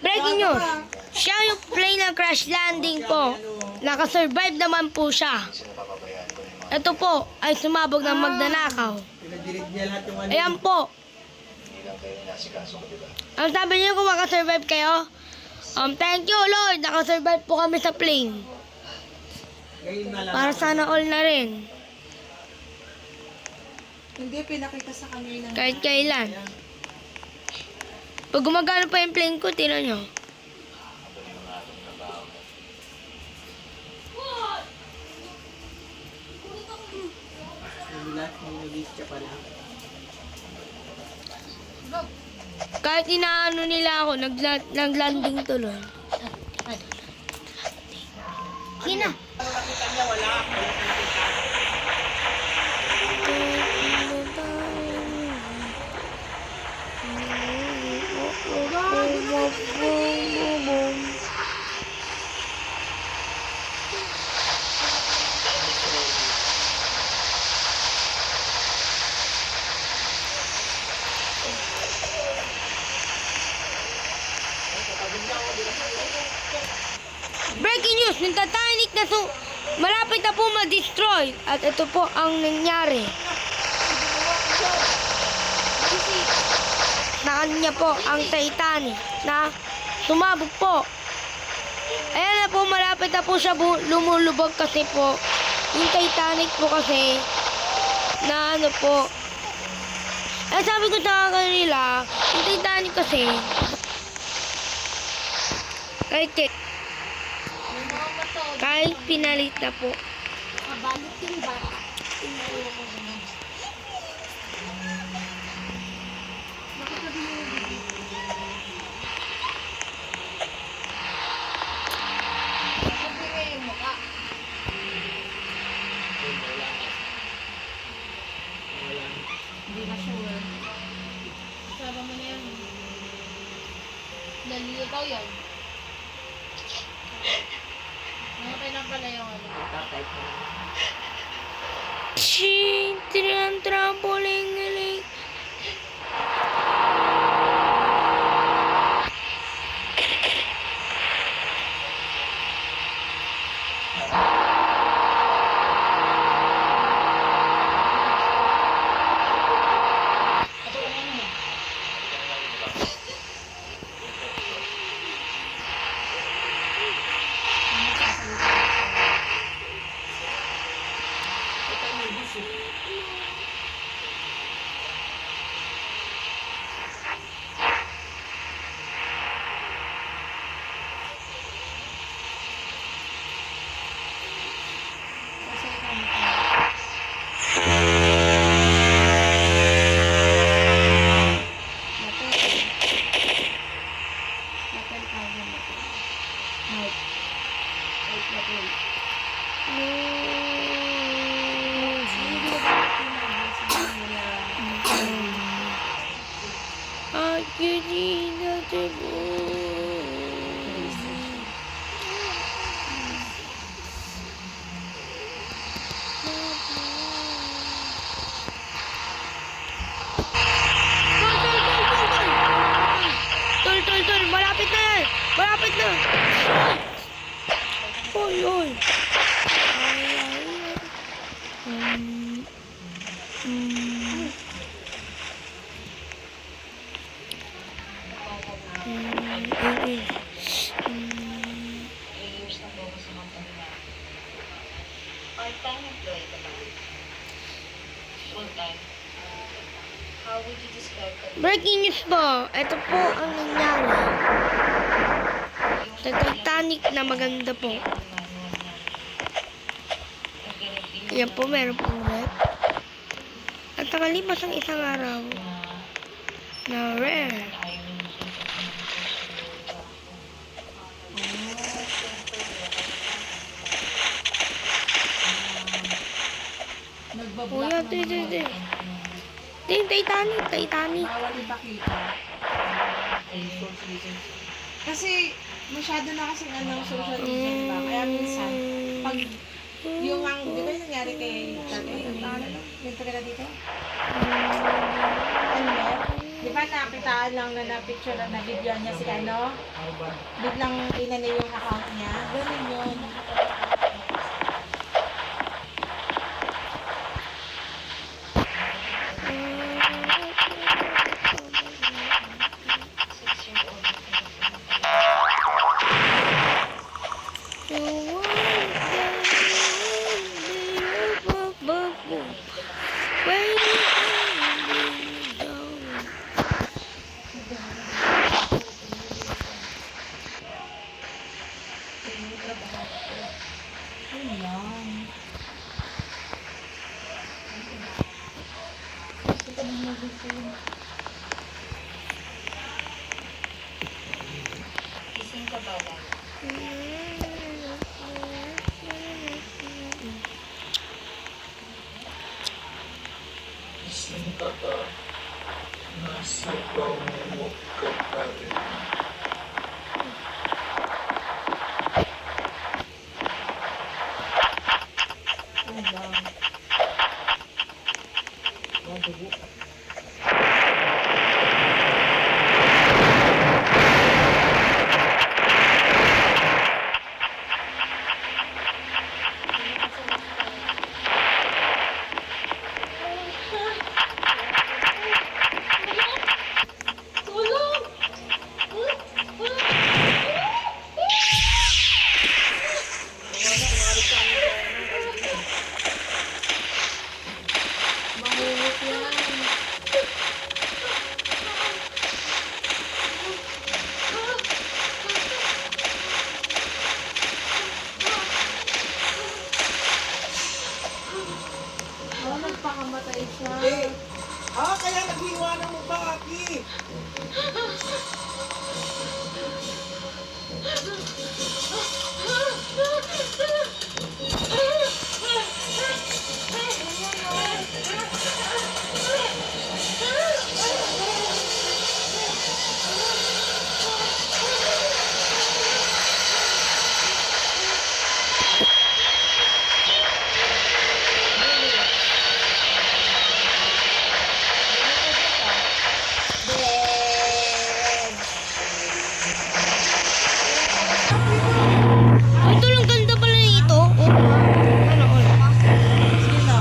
Breaking news. Siya yung plane na crash landing po. Nakasurvive naman po siya. Ito po ay sumabog ng magnanakaw. Pinadilig niya lahat yung ano. Ayan po. Ang sabi niyo kung makasurvive kayo? Thank you Lord. Nakasurvive po kami sa plane. Ngayon na lang. Para sana all na rin. Hindi, pinakita sa kanya ng... Kahit kailan. Pag gumagano pa yung plane ko, tino nyo. Yung lahat ng nag-iis siya pala. Kahit inaano nila ako, naglanding tuloy. Kina. Ano nakita niya? Wala. Wala ka nakita. Breaking news, yung Titanic na malapit na po ma-destroy. At ito po ang nangyari. Nakanya po ang Titanic na sumabog po. Ayan na po, malapit na po siya lumulubog kasi po yung Titanic po kasi na ano po. Ay sabi ko sa kanila, yung Titanic kasi kahit pinalit na po. Kabalit yung bata. Hindi na sure. Sama mo na yan. Nalilitaw yan. Namatay na pala yung ano. Tatay ko. Trampoling. Kasi kami. Tol, malapit na yan. Malapit na. Oy. Part-time employee ka ba? Full-time? How would you describe that? Breaking news po. Ito po ang nangyari. Sa Titanic na maganda po. Yan po, meron pong rep. At nakalipas ang isang araw na rare. Nagbablock Kuya, ng mga... Titanic. Bawal ipakita. Kasi masyado na kasing social media ba? Kaya minsan, pag yung ang, di ba yung nangyari kay tatay? Yung taga dito? Ano? Di ba Di ba nakitaan lang na na-picture na video niya si ano? Biglang inano yung account niya. Ganun yun. Yun lang. Gising ka ba lang? Yun lang. Mahulog yan. Oh, nagpakamatay siya. Kaya nag-iwanan mo ba, Aki? Ito lang ganda pala nito. Oh, ano, Sino?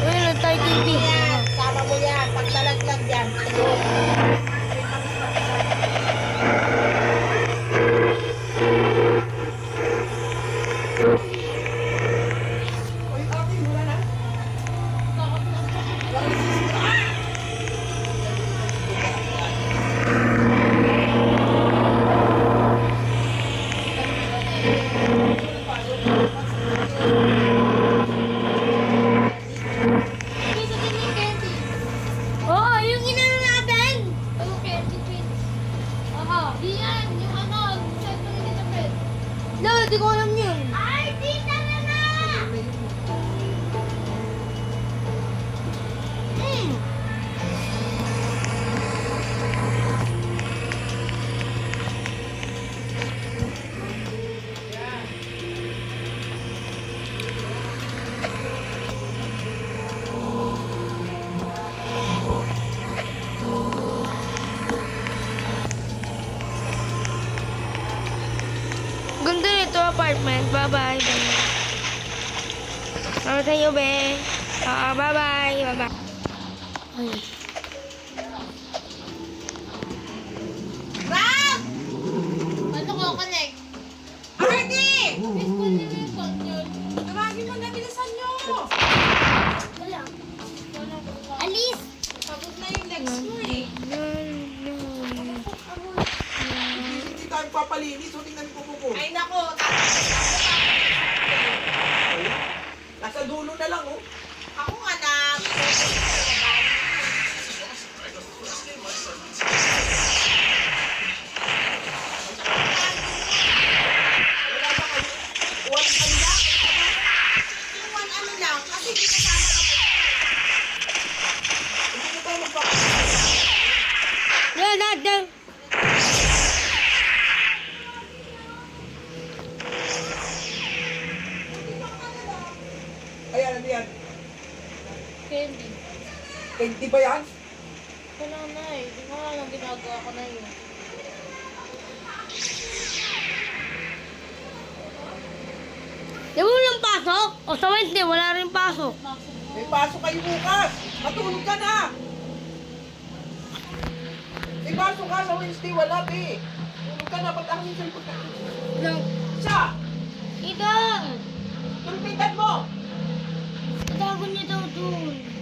Uy, Lantay TV. Sama mo yan. Pagtalaglag yan. Uy, Aki, wala na. Oo, yung inano natin. No, di ko alam yun. Ganda nito apartment. Bye-bye. Salamat sa iyo, be. Bye-bye. Bye-bye. Ay. Rob! Ano ko connect? Arnie! Tawagin mo na, bilisan nyo! Wala. Alis! Pagod na yung legs mo eh. Hindi tayo papalinis. O, tingnan ko po. Ay nako, Nasa dulo na lang, oh. ako nga na. 20 ba yan? Wala na eh. Hindi ko alam ang ginagawa ko na yun. Di ba walang pasok? O sa Wednesday, wala rin pasok. May pasok kayo bukas. Matulog ka na. May pasok ka sa Wednesday, wala be. Tulog ka na, ba't ako yung cellphone ka? Siya! Ikaw! Tulpitan mo! Tatago niya daw dun.